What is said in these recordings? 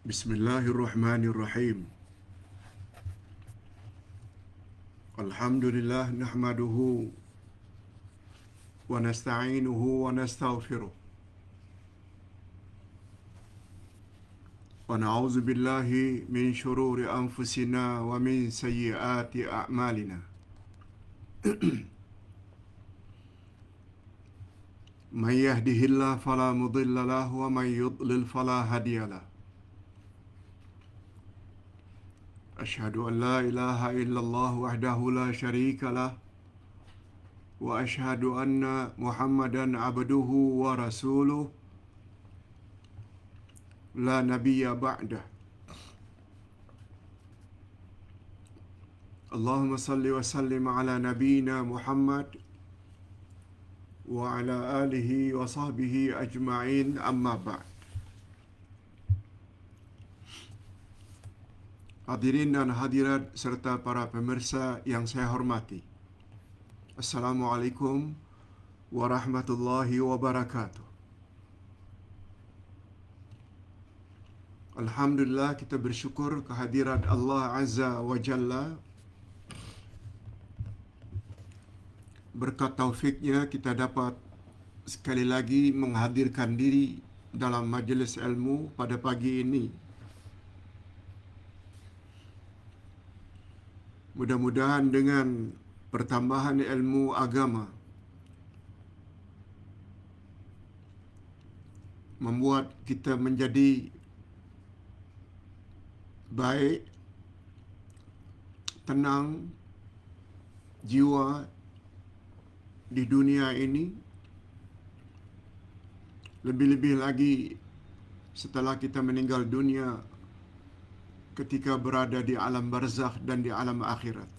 Bismillahirrahmanirrahim. Alhamdulillah nahmaduhu wa nasta'inuhu wa nastaghfiruh. Wa na'udzu billahi min shururi anfusina wa min sayyiati a'malina. Man yahdihillahu fala mudilla lahu wa man yudlil fala hadiya lahu. Asyhadu an la ilaha illallah wahdahu la syarika lah wa asyhadu anna Muhammadan abduhu wa rasuluh la nabiyya ba'dah. Allahumma salli wa sallim ala nabiyyina Muhammad wa ala alihi wa sahbihi ajma'in, amma ba'd. Hadirin dan hadirat serta para pemirsa yang saya hormati. Assalamualaikum warahmatullahi wabarakatuh. Alhamdulillah, kita bersyukur kehadirat Allah Azza wa Jalla. Berkat taufiknya kita dapat sekali lagi menghadirkan diri dalam majlis ilmu pada pagi ini. Mudah-mudahan dengan pertambahan ilmu agama membuat kita menjadi baik, tenang jiwa di dunia ini, lebih-lebih lagi setelah kita meninggal dunia ketika berada di alam barzakh dan di alam akhirat.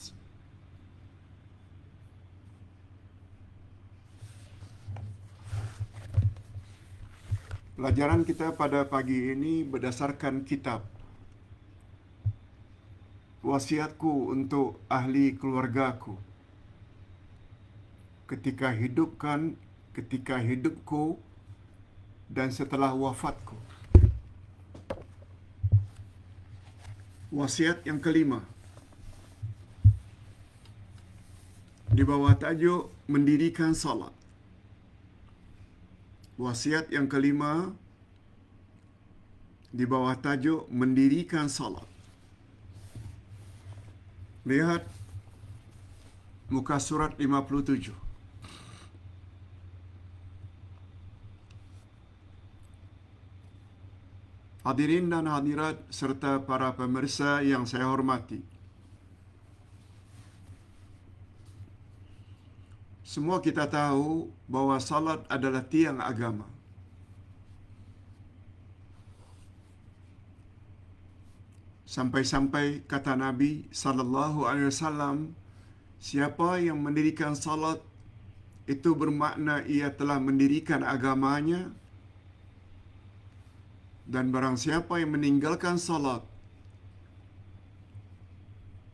Pelajaran kita pada pagi ini berdasarkan kitab Wasiatku untuk Ahli Keluargaku ketika hidupku dan setelah wafatku. Wasiat yang kelima di bawah tajuk mendirikan salat. Wasiat yang kelima di bawah tajuk mendirikan salat. Lihat muka surat 57. Hadirin dan hadirat serta para pemirsa yang saya hormati. Semua kita tahu bahawa salat adalah tiang agama. Sampai-sampai kata Nabi sallallahu alaihi wasallam, siapa yang mendirikan salat itu bermakna ia telah mendirikan agamanya, dan barang siapa yang meninggalkan salat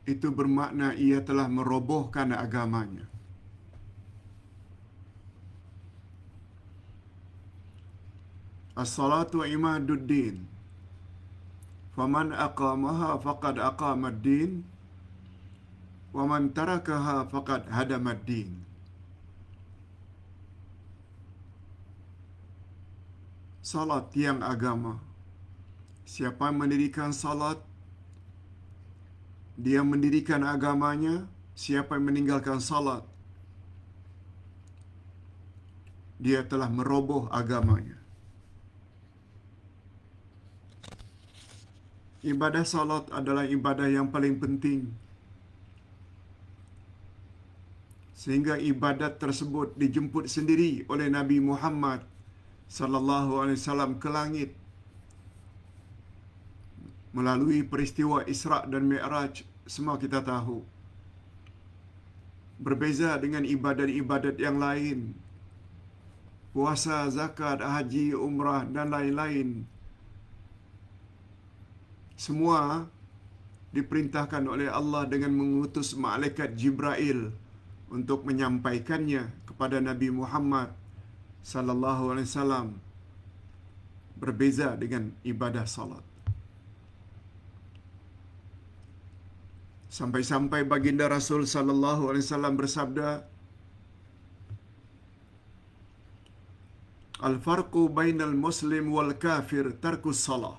itu bermakna ia telah merobohkan agamanya. As-salatu imaduddin. Faman aqamaha faqad aqamad-din wa man tarakaha faqad hadamad-din. Salat tiang agama. Siapa yang mendirikan salat, dia mendirikan agamanya. Siapa yang meninggalkan salat, dia telah meroboh agamanya. Ibadah salat adalah ibadah yang paling penting, sehingga ibadat tersebut dijemput sendiri oleh Nabi Muhammad sallallahu alaihi wasallam ke langit melalui peristiwa Isra' dan Mi'raj. Semua kita tahu. Berbeza dengan ibadat-ibadat yang lain, puasa, zakat, haji, umrah dan lain-lain, semua diperintahkan oleh Allah dengan mengutus malaikat Jibril untuk menyampaikannya kepada Nabi Muhammad sallallahu alaihi wasallam. Berbeza dengan ibadah salat. Sampai-sampai baginda Rasul sallallahu alaihi wasallam bersabda, "Al-farqu bainal muslim wal kafir tarkus salah."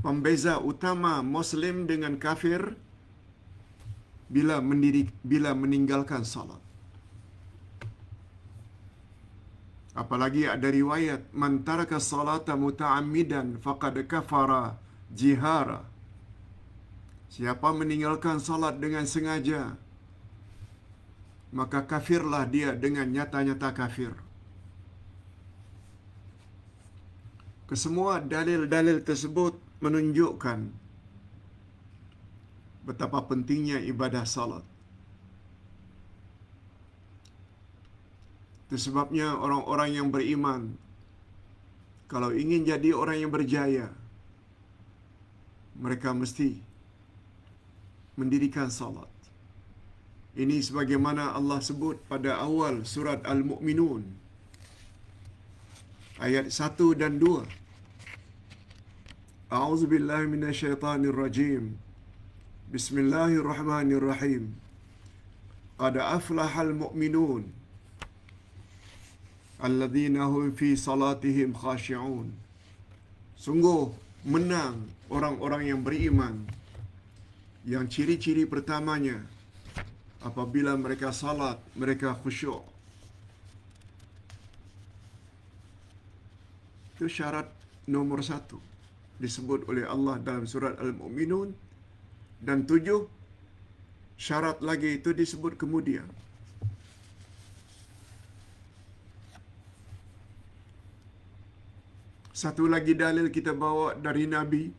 Pembeza utama muslim dengan kafir bila meninggalkan salat. Apalagi ada riwayat, "Man taraka salata muta'ammidan faqad kafara jihara." Siapa meninggalkan salat dengan sengaja, maka kafirlah dia dengan nyata-nyata kafir. Kesemua dalil-dalil tersebut menunjukkan betapa pentingnya ibadah salat. Itu sebabnya orang-orang yang beriman, kalau ingin jadi orang yang berjaya, mereka mesti mendirikan salat. Ini sebagaimana Allah sebut pada awal surat Al-Mu'minun, ayat 1 dan 2. A'udzubillahi minasyaitonirrajim. Bismillahirrahmanirrahim. Qad aflahal mu'minun alladzina hum fi salatihim khashi'un. Sungguh menang orang-orang yang beriman, yang ciri-ciri pertamanya apabila mereka salat, mereka khusyuk. Itu syarat nomor 1 disebut oleh Allah dalam surat Al-Mu'minun, dan 7 syarat lagi itu disebut kemudian. Satu lagi dalil kita bawa dari Nabi,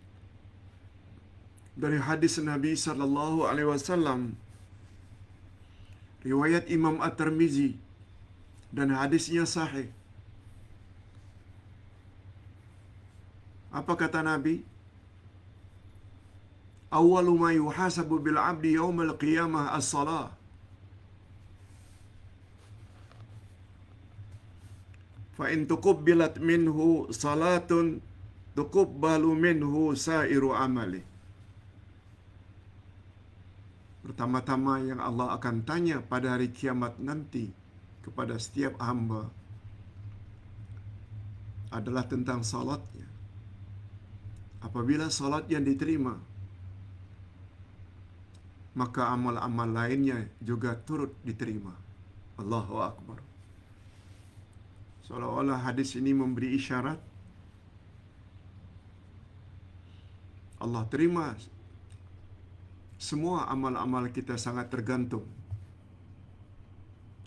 dari hadis Nabi sallallahu alaihi wasallam, riwayat Imam At-Tirmizi, dan hadisnya sahih. Apa kata Nabi? "Awwalu ma yuhasabu bil 'abdi yaumal qiyamah as-salah." Fa in tuqbilat minhu salatun tuqbalu minhu sa'iru amali. Pertama-tama yang Allah akan tanya pada hari kiamat nanti kepada setiap hamba adalah tentang salatnya. Apabila salat yang diterima, maka amal-amal lainnya juga turut diterima. Allahu Akbar. Seolah-olah hadis ini memberi isyarat Allah terima semua amal-amal kita sangat tergantung,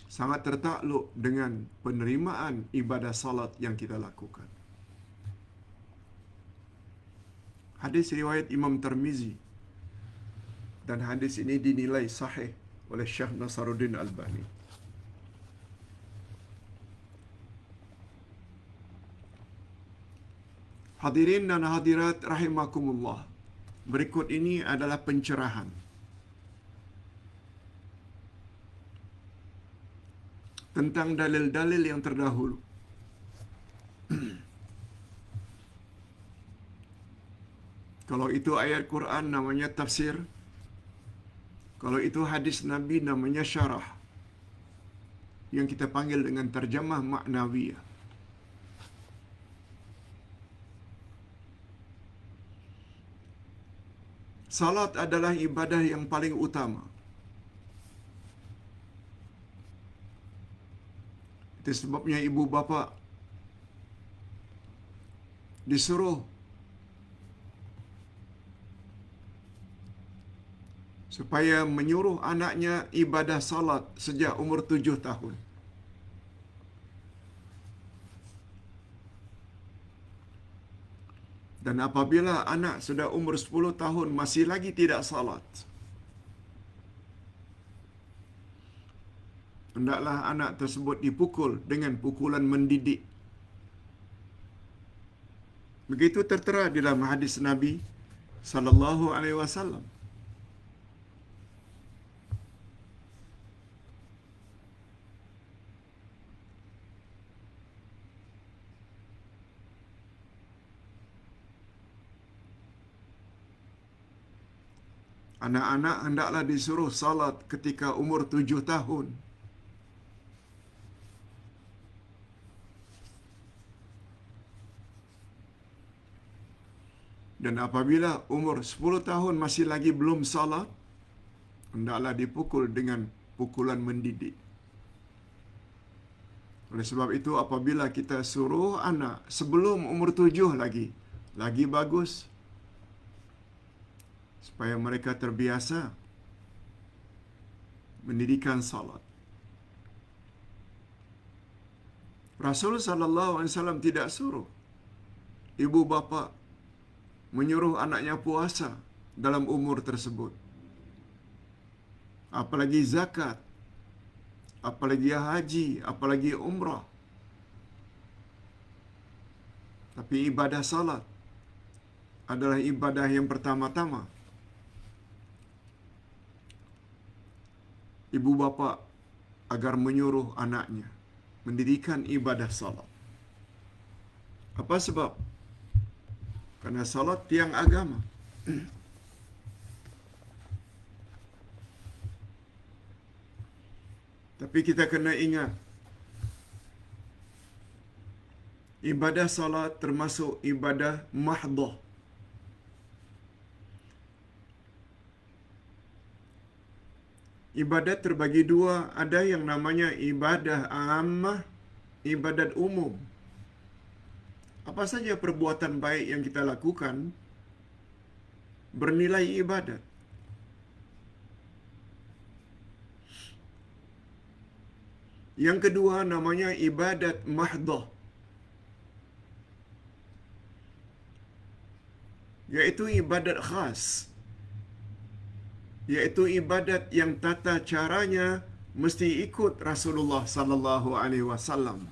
sangat tertakluk dengan penerimaan ibadah salat yang kita lakukan. Hadis riwayat Imam Tirmizi, dan hadis ini dinilai sahih oleh Syekh Nasaruddin Albani. Hadirin dan hadirat rahimakumullah, berikut ini adalah pencerahan tentang dalil-dalil yang terdahulu. Kalau itu ayat Quran namanya tafsir, kalau itu hadis Nabi namanya syarah, yang kita panggil dengan terjemah maknawiyah. Salat adalah ibadah yang paling utama. Itu sebabnya ibu bapa disuruh supaya menyuruh anaknya ibadah salat sejak umur 7 tahun. Dan apabila anak sudah umur 10 tahun masih lagi tidak salat, hendaklah anak tersebut dipukul dengan pukulan mendidik. Begitu tertera di dalam hadis Nabi sallallahu alaihi wasallam. Anak-anak hendaklah disuruh salat ketika umur 7 tahun. Dan apabila umur 10 tahun masih lagi belum salat, hendaklah dipukul dengan pukulan mendidik. Oleh sebab itu, apabila kita suruh anak sebelum umur 7 lagi bagus. Supaya mereka terbiasa mendidikan salat. Rasul sallallahu alaihi wasallam tidak suruh ibu bapa menyuruh anaknya puasa dalam umur tersebut. Apalagi zakat, apalagi haji, apalagi umrah. Tapi ibadah salat adalah ibadah yang pertama-tama. Ibu bapa agar menyuruh anaknya mendirikan ibadah salat. Apa sebab? Karena salat tiang agama. Tapi kita kena ingat, ibadah salat termasuk ibadah mahdhah. Ibadat terbagi dua, ada yang namanya ibadah ammah, ibadat umum. Apa saja perbuatan baik yang kita lakukan bernilai ibadat. Yang kedua namanya ibadat mahdhah, yaitu ibadat khas, yaitu ibadat yang tata caranya mesti ikut Rasulullah sallallahu alaihi wasallam.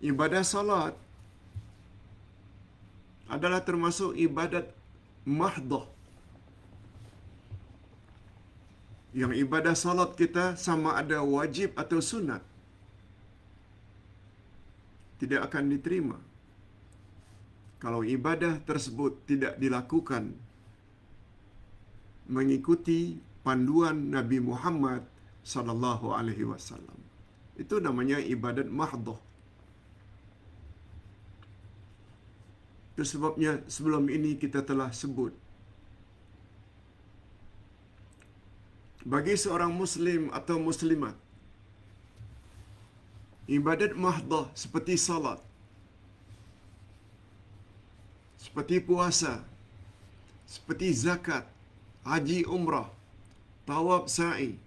Ibadah salat adalah termasuk ibadat mahdhah. Yang ibadah salat kita sama ada wajib atau sunat, tidak akan diterima kalau ibadah tersebut tidak dilakukan mengikuti panduan Nabi Muhammad sallallahu alaihi wasallam. Itu namanya ibadat mahdhah. Itu sebabnya sebelum ini kita telah sebut, bagi seorang muslim atau muslimat, ibadat mahdhah seperti salat, seperti puasa, seperti zakat, haji umrah, tawaf sa'i,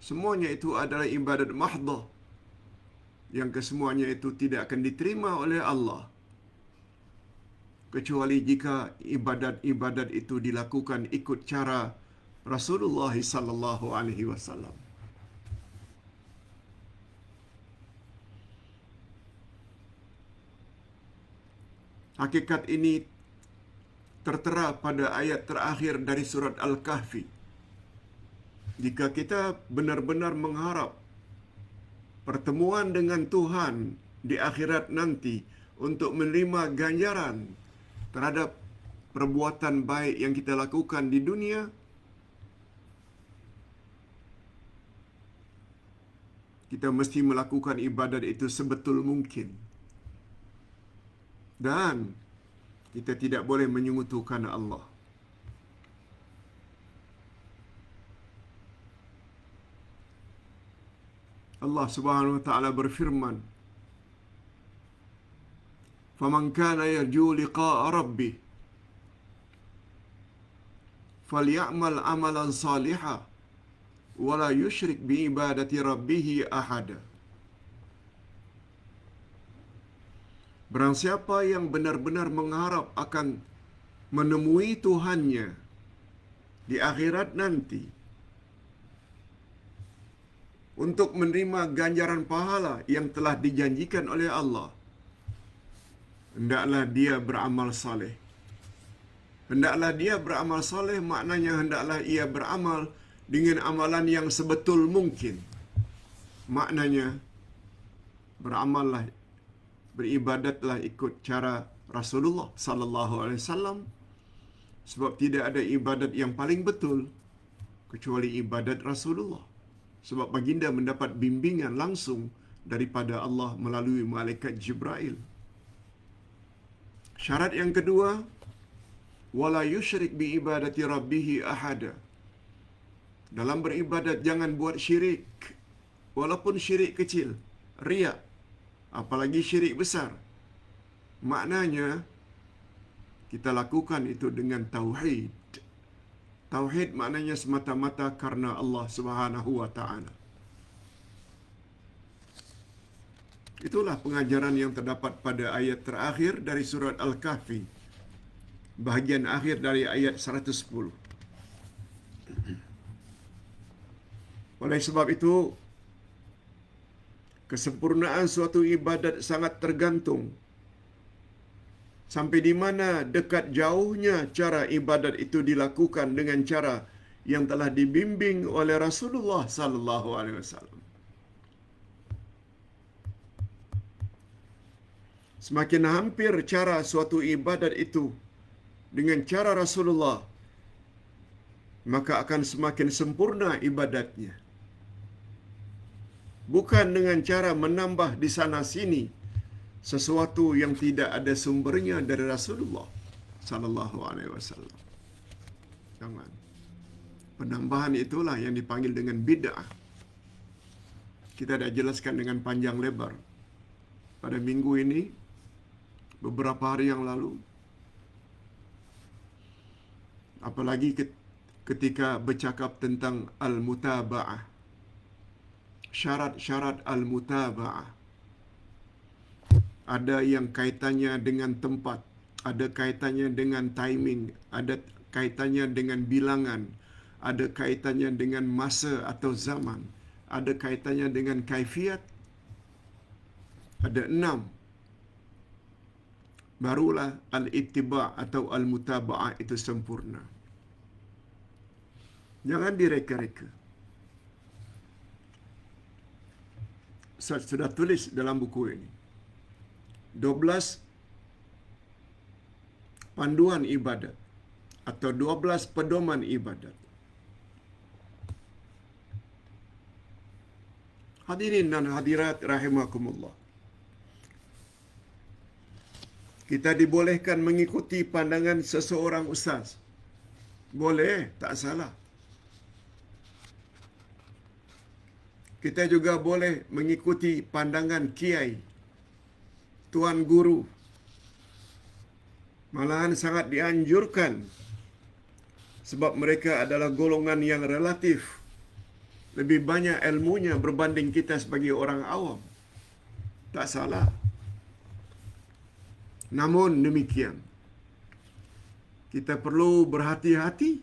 semuanya itu adalah ibadat mahdhah yang kesemuanya itu tidak akan diterima oleh Allah kecuali jika ibadat-ibadat itu dilakukan ikut cara Rasulullah sallallahu alaihi wasallam. Hakikat ini tertera pada ayat terakhir dari surat Al-Kahfi. Jika kita benar-benar mengharap pertemuan dengan Tuhan di akhirat nanti untuk menerima ganjaran terhadap perbuatan baik yang kita lakukan di dunia, kita mesti melakukan ibadat itu sebetul mungkin. Dan kita tidak boleh menyekutukan Allah. Allah Subhanahu wa taala berfirman, "Faman kana yarju liqa'a rabbih falyamal 'amalan salihan wa la yusyrik bi ibadati rabbih ahada." Barang siapa yang benar-benar mengharap akan menemui Tuhannya di akhirat nanti untuk menerima ganjaran pahala yang telah dijanjikan oleh Allah, hendaklah dia beramal saleh. Hendaklah dia beramal saleh maknanya hendaklah ia beramal dengan amalan yang sebetul mungkin. Maknanya beramallah, beribadatlah ikut cara Rasulullah sallallahu alaihi wasallam Sebab tidak ada ibadat yang paling betul kecuali ibadat Rasulullah. Sebab baginda mendapat bimbingan langsung daripada Allah melalui malaikat Jibril. Syarat yang kedua, wala yusyrik bi ibadati rabbih ahada. Dalam beribadat jangan buat syirik, walaupun syirik kecil, riak, apalagi syirik besar. Maknanya kita lakukan itu dengan tauhid. Tauhid maknanya semata-mata karena Allah Subhanahu wa taala. Itulah pengajaran yang terdapat pada ayat terakhir dari surat Al-Kahfi, bahagian akhir dari ayat 110. Oleh sebab itu, kesempurnaan suatu ibadat sangat tergantung sampai di mana dekat jauhnya cara ibadat itu dilakukan dengan cara yang telah dibimbing oleh Rasulullah sallallahu alaihi wasallam. Semakin hampir cara suatu ibadat itu dengan cara Rasulullah, maka akan semakin sempurna ibadatnya. Bukan dengan cara menambah di sana sini sesuatu yang tidak ada sumbernya dari Rasulullah sallallahu alaihi wasallam. Jangan. Penambahan itulah yang dipanggil dengan bid'ah. Kita dah jelaskan dengan panjang lebar pada minggu ini, beberapa hari yang lalu. Apalagi ketika bercakap tentang al-mutaba'ah. Syarat-syarat al-mutaba'ah. Ada yang kaitannya dengan tempat, ada kaitannya dengan timing, ada kaitannya dengan bilangan, ada kaitannya dengan masa atau zaman, ada kaitannya dengan kaifiat. Ada 6. Barulah al-ittiba' atau al-mutaba'ah itu sempurna. Jangan direka-reka. Saya sudah tulis dalam buku ini 12 panduan ibadat atau 12 pedoman ibadat. Hadirin dan hadirat rahimakumullah. Kita dibolehkan mengikuti pandangan seseorang ustaz. Boleh, tak salah. Kita juga boleh mengikuti pandangan kiai, tuan guru. Malahan sangat dianjurkan sebab mereka adalah golongan yang relatif lebih banyak ilmunya berbanding kita sebagai orang awam. Tak salah. Namun demikian, kita perlu berhati-hati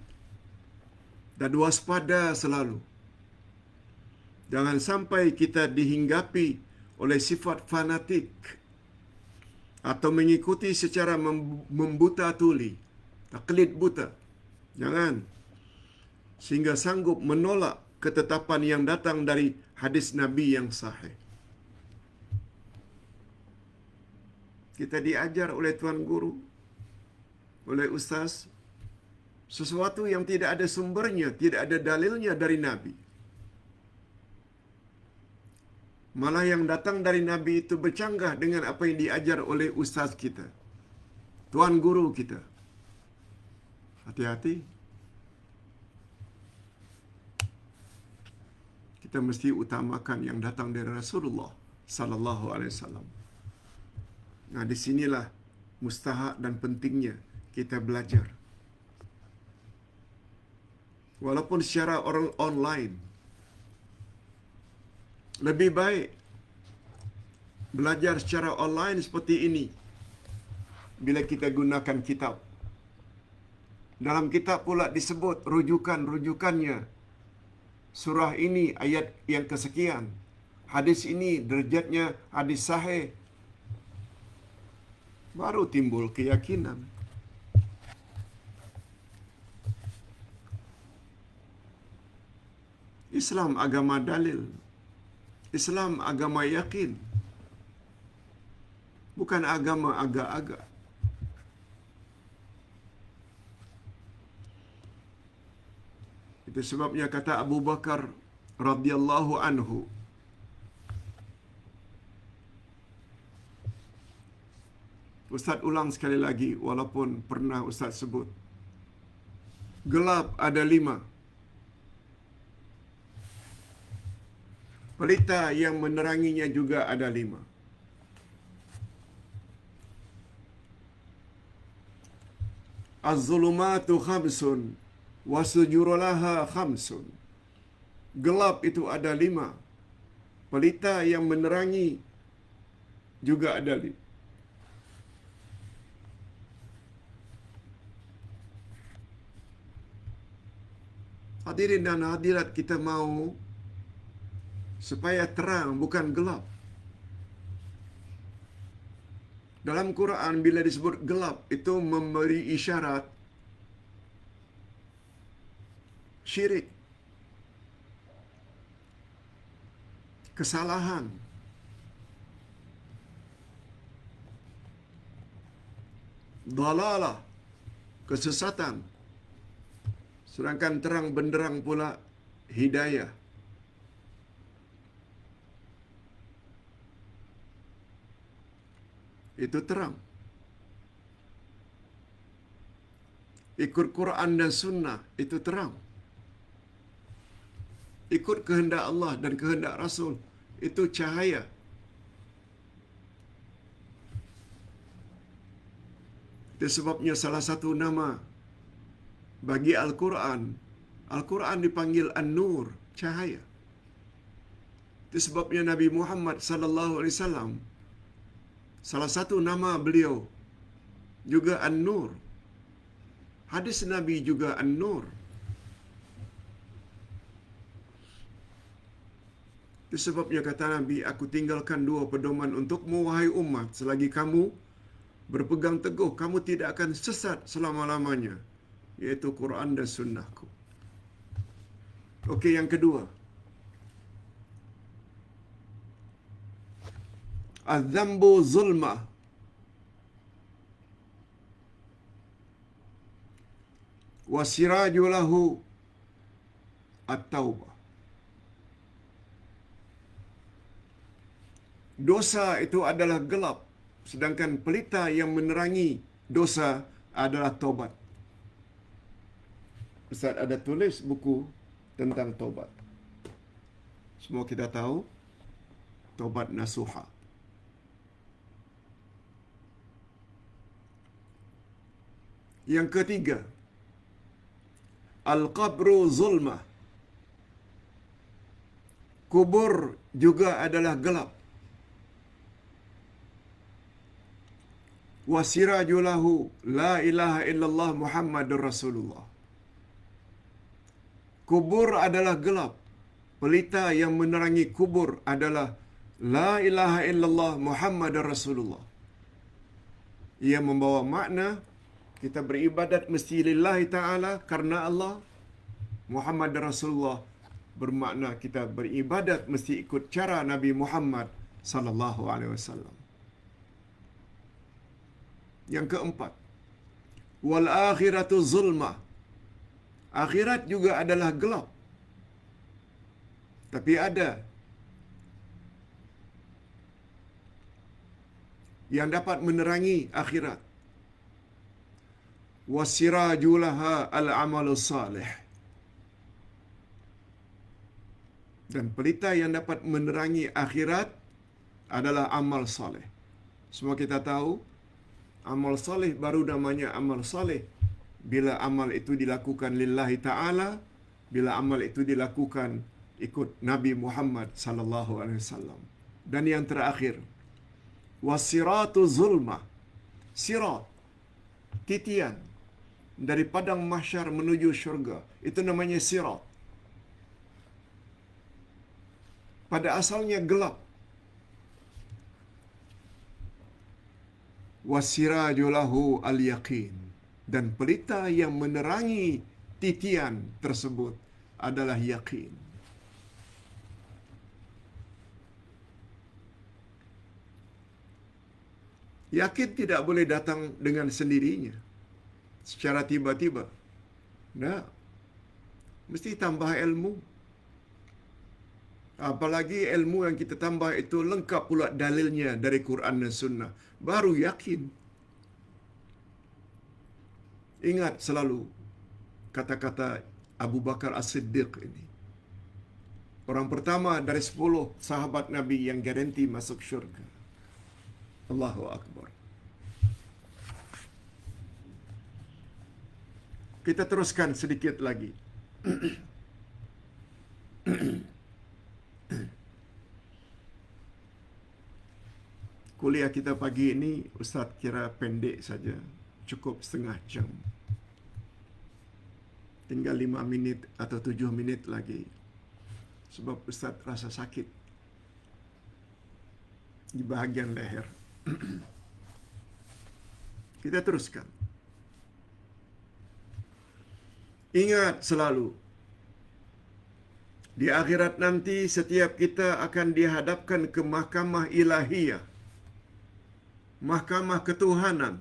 dan waspada selalu. Jangan sampai kita dihinggapi oleh sifat fanatik atau mengikuti secara membuta tuli, taklid buta. Jangan. Sehingga sanggup menolak ketetapan yang datang dari hadis Nabi yang sahih. Kita diajar oleh tuan guru, oleh ustaz, sesuatu yang tidak ada sumbernya, tidak ada dalilnya dari Nabi. Malah yang datang dari Nabi itu bercanggah dengan apa yang diajar oleh ustaz kita, tuan guru kita. Hati-hati. Kita mesti utamakan yang datang dari Rasulullah sallallahu alaihi wasallam. Nah, di sinilah mustahak dan pentingnya kita belajar. Walaupun secara orang online, lebih baik belajar secara online seperti ini bila kita gunakan kitab. Dalam kitab pula disebut rujukan-rujukannya. Surah ini ayat yang kesekian. Hadis ini derajatnya hadis sahih. Baru timbul keyakinan. Islam agama dalil. Islam agama yakin. Bukan agama agak-agak. Itu sebabnya kata Abu Bakar radhiyallahu anhu, Ustaz ulang sekali lagi walaupun pernah Ustaz sebut. Gelap ada 5. Pelita yang meneranginya juga ada 5. Az-zulumatu khamsun wa sujurulaha khamsun. Gelap itu ada 5. Pelita yang menerangi juga ada 5. Hadirin dan hadirat, kita mau supaya terang bukan gelap. Dalam Quran bila disebut gelap itu memberi isyarat syirik, kesalahan, dalalah, kesesatan. Sedangkan terang benderang pula hidayah. Itu terang. Ikut Quran dan Sunnah itu terang. Ikut kehendak Allah dan kehendak Rasul itu cahaya. Itu sebabnya salah satu nama bagi Al-Quran, Al-Quran dipanggil An-Nur, cahaya. Itu sebabnya Nabi Muhammad sallallahu alaihi wasallam, salah satu nama beliau juga An-Nur. Hadis Nabi juga An-Nur. Itu sebabnya kata Nabi, aku tinggalkan 2 pedoman untukmu, wahai umat, selagi kamu berpegang teguh, kamu tidak akan sesat selama-lamanya, yaitu Quran dan Sunnahku. Okey, yang kedua, az-zambu zulmah. Wa siraju lahu at-taubah. Dosa itu adalah gelap, sedangkan pelita yang menerangi dosa adalah taubat. Ustaz ada tulis buku tentang taubat. Semua kita tahu taubat nasuha. Yang ketiga, al-qabru zulmah. Kubur juga adalah gelap. Wa siraju lahu la ilaha illallah Muhammadur Rasulullah. Kubur adalah gelap. Pelita yang menerangi kubur adalah la ilaha illallah Muhammadur Rasulullah. Ia membawa makna kita beribadat mesti lillahi ta'ala karena Allah. Muhammad Rasulullah bermakna kita beribadat mesti ikut cara Nabi Muhammad sallallahu alaihi wasallam. Yang keempat, wal akhiratu zulmah. Akhirat juga adalah gelap. Tapi ada yang dapat menerangi akhirat. Wasirajulaha al-amalus salih. Dan pelita yang dapat menerangi akhirat adalah amal saleh. Semua kita tahu amal saleh baru namanya amal saleh bila amal itu dilakukan lillahi ta'ala, bila amal itu dilakukan ikut Nabi Muhammad sallallahu alaihi wasallam. Dan yang terakhir, wasiratu zulmah. Sirat, titian dari padang mahsyar menuju syurga, itu namanya sirat. Pada asalnya gelap. Wasiraju lahu al-yaqin. Dan pelita yang menerangi titian tersebut adalah yakin. Yakin tidak boleh datang dengan sendirinya, secara tiba-tiba. Nah, Mesti tambah ilmu. Apalagi ilmu yang kita tambah itu lengkap pula dalilnya dari Quran dan Sunnah. Baru yakin. Ingat selalu kata-kata Abu Bakar As-Siddiq ini. Orang pertama dari 10 sahabat Nabi yang garanti masuk syurga. Allahu Akbar. Kita teruskan sedikit lagi. Kuliah kita pagi ini Ustaz kira pendek saja. Cukup setengah jam. Tinggal 5 minit atau 7 minit lagi. Sebab Ustaz rasa sakit di bahagian leher. Kita teruskan. Ingat selalu, di akhirat nanti setiap kita akan dihadapkan ke mahkamah ilahiyah, mahkamah ketuhanan.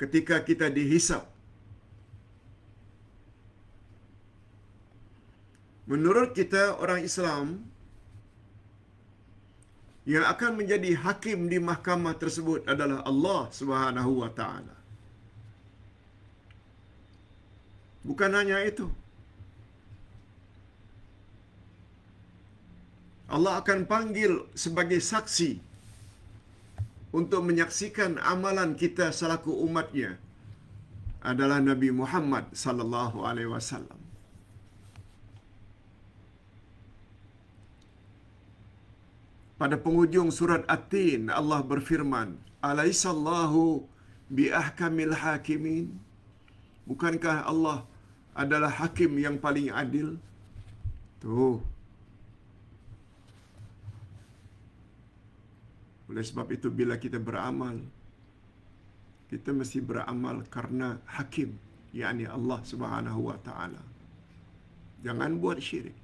Ketika kita dihisap, menurut kita orang Islam, yang akan menjadi hakim di mahkamah tersebut adalah Allah Subhanahu wa taala. Bukan hanya itu. Allah akan panggil sebagai saksi untuk menyaksikan amalan kita selaku umatnya adalah Nabi Muhammad sallallahu alaihi wasallam. Pada penghujung surat At-Tin Allah berfirman, "Alaisallahu biahkamil hakimin?" Bukankah Allah adalah hakim yang paling adil? Tuh. Oleh sebab itu bila kita beramal, kita mesti beramal karena hakim, yakni Allah Subhanahu wa taala. Jangan buat syirik.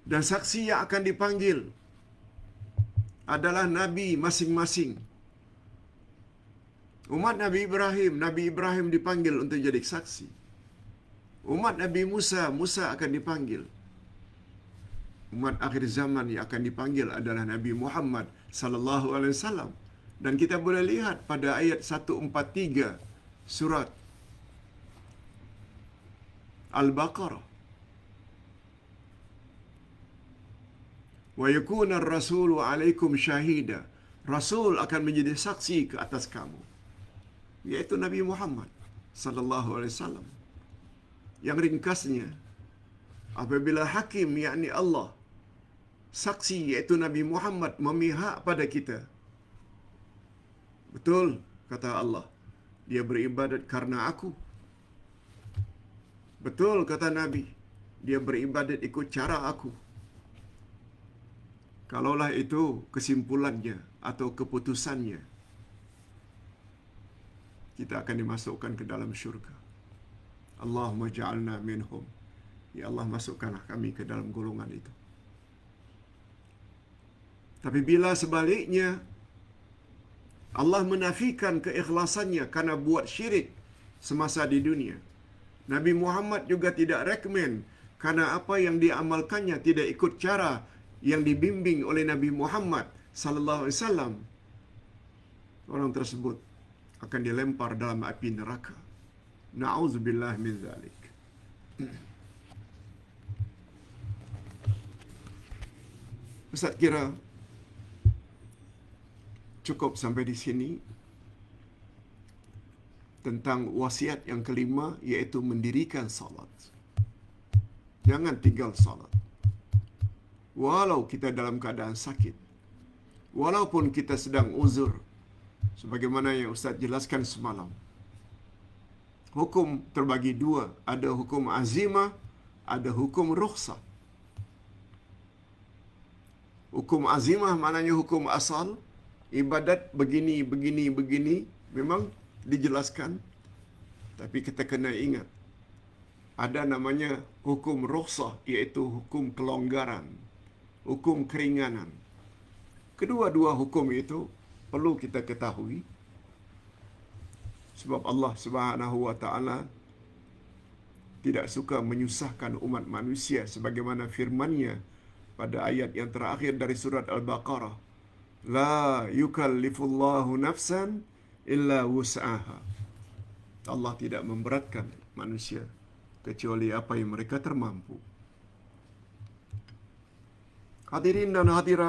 Dan saksi yang akan dipanggil adalah nabi masing-masing. Umat Nabi Ibrahim dipanggil untuk jadi saksi. Umat Nabi Musa akan dipanggil. Umat akhir zaman yang akan dipanggil adalah Nabi Muhammad sallallahu alaihi wasallam. Dan kita boleh lihat pada ayat 143 surat Al-Baqarah. Wa yakuna ar-rasulu 'alaikum syahida. Rasul akan menjadi saksi ke atas kamu, yaitu Nabi Muhammad sallallahu alaihi wasallam. Yang ringkasnya, apabila hakim yakni Allah, saksi yaitu Nabi Muhammad memihak pada kita, betul kata Allah, dia beribadat karena aku. Betul kata Nabi, dia beribadat ikut cara aku. Kalaulah itu kesimpulannya atau keputusannya, kita akan dimasukkan ke dalam syurga. Allahumma ja'alna minhum. Ya Allah, masukkanlah kami ke dalam golongan itu. Tapi bila sebaliknya, Allah menafikan keikhlasannya karena buat syirik semasa di dunia, Nabi Muhammad juga tidak rekomen karena apa yang diamalkannya tidak ikut cara yang dibimbing oleh Nabi Muhammad sallallahu alaihi wasallam, orang tersebut akan dilempar dalam api neraka. Na'udzubillah min dzalik. Ustaz kira cukup sampai di sini tentang wasiat yang kelima, yaitu mendirikan salat. Jangan tinggal salat. Walau kita dalam keadaan sakit, walaupun kita sedang uzur, sebagaimana yang Ustaz jelaskan semalam. Hukum terbagi dua, ada hukum azimah, ada hukum rukhsah. Hukum azimah maknanya hukum asal, ibadat begini, memang dijelaskan. Tapi kita kena ingat, ada namanya hukum rukhsah, iaitu hukum kelonggaran, hukum keringanan. Kedua-dua hukum itu perlu kita ketahui. Sebab Allah Subhanahu wa taala tidak suka menyusahkan umat manusia sebagaimana firman-Nya pada ayat yang terakhir dari surat Al-Baqarah. La yukallifullahu nafsan illa wus'aha. Allah tidak memberatkan manusia kecuali apa yang mereka termampu. Hadirin dan hadirat